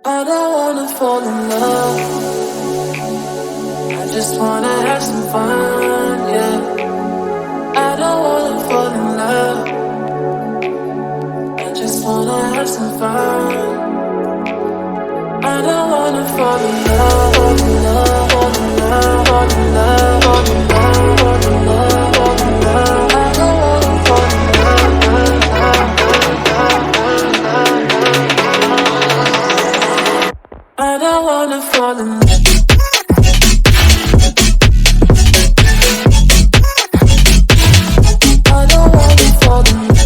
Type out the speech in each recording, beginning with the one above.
I don't wanna fall in love. I just wanna have some fun, yeah. I don't wanna fall in love. I just wanna have some fun. I don't wanna fall in love, fall in love, fall in love, fall in love, fall in love, fall in love, fall in love. I don't wanna fall in love, I don't wanna fall in love. I don't wanna fall in love.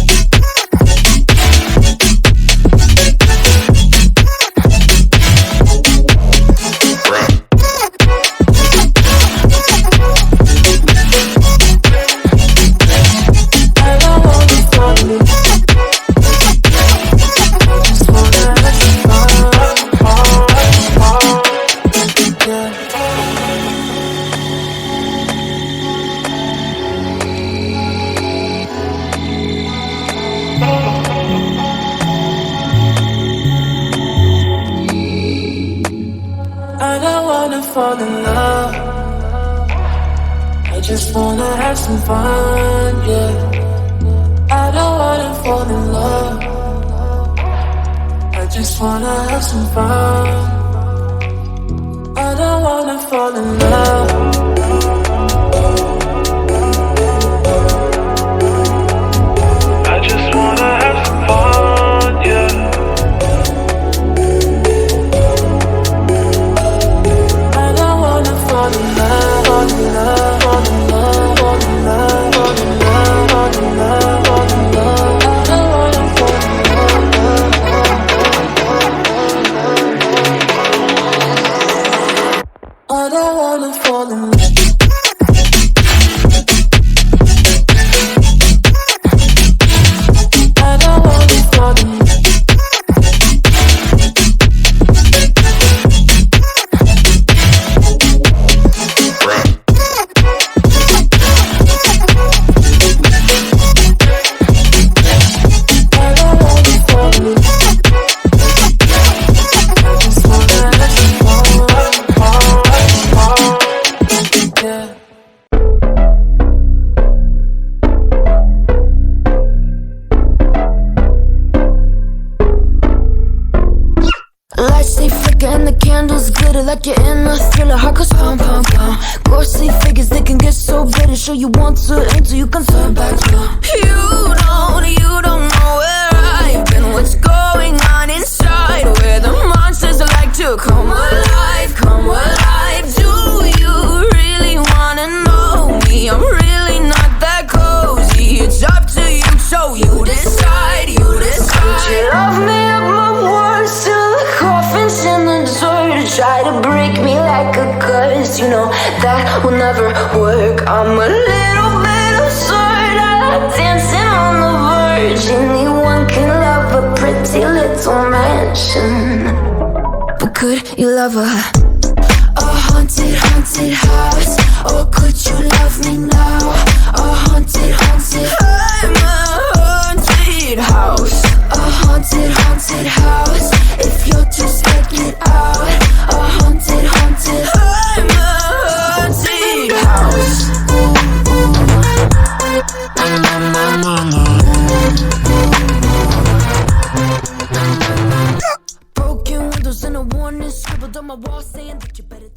I don't wanna fall in love. I just wanna have some fun, yeah. I don't wanna fall in love. I just wanna have some fun. I don't wanna fall in love. I just wanna have some fun, yeah. Fall in love, fall in love, fall in love, fall in love, fall in love, fall in love, fall in love. I don't wanna fall in love. I don't wanna fall in love. I don't wanna fall in love. Lights stay flicker and the candles glitter like you're in a thriller. Heart goes pum pum pum. Ghostly figures, they can get so bitter. Show you want to enter, you can turn back now. You don't know where I've been. What's going on inside? Where the monsters like to come alive, come alive. Do you really wanna know me? I'm really not that cozy. It's up to you, so you decide, you decide. Would you love me up my words till the coffin's in the dirt? Try to break me like a curse, you know that will never work. I'm a little bit absurd. I like dancing on the verge. Anyone can love a pretty little mansion, but could you love a haunted, haunted house? Or could you love me now? A haunted, haunted. I'm a haunted house. A haunted, haunted house. If you're too scared, get out. A haunted, haunted. I'm a haunted house. Broken windows and a warning scribbled on my wall saying that you better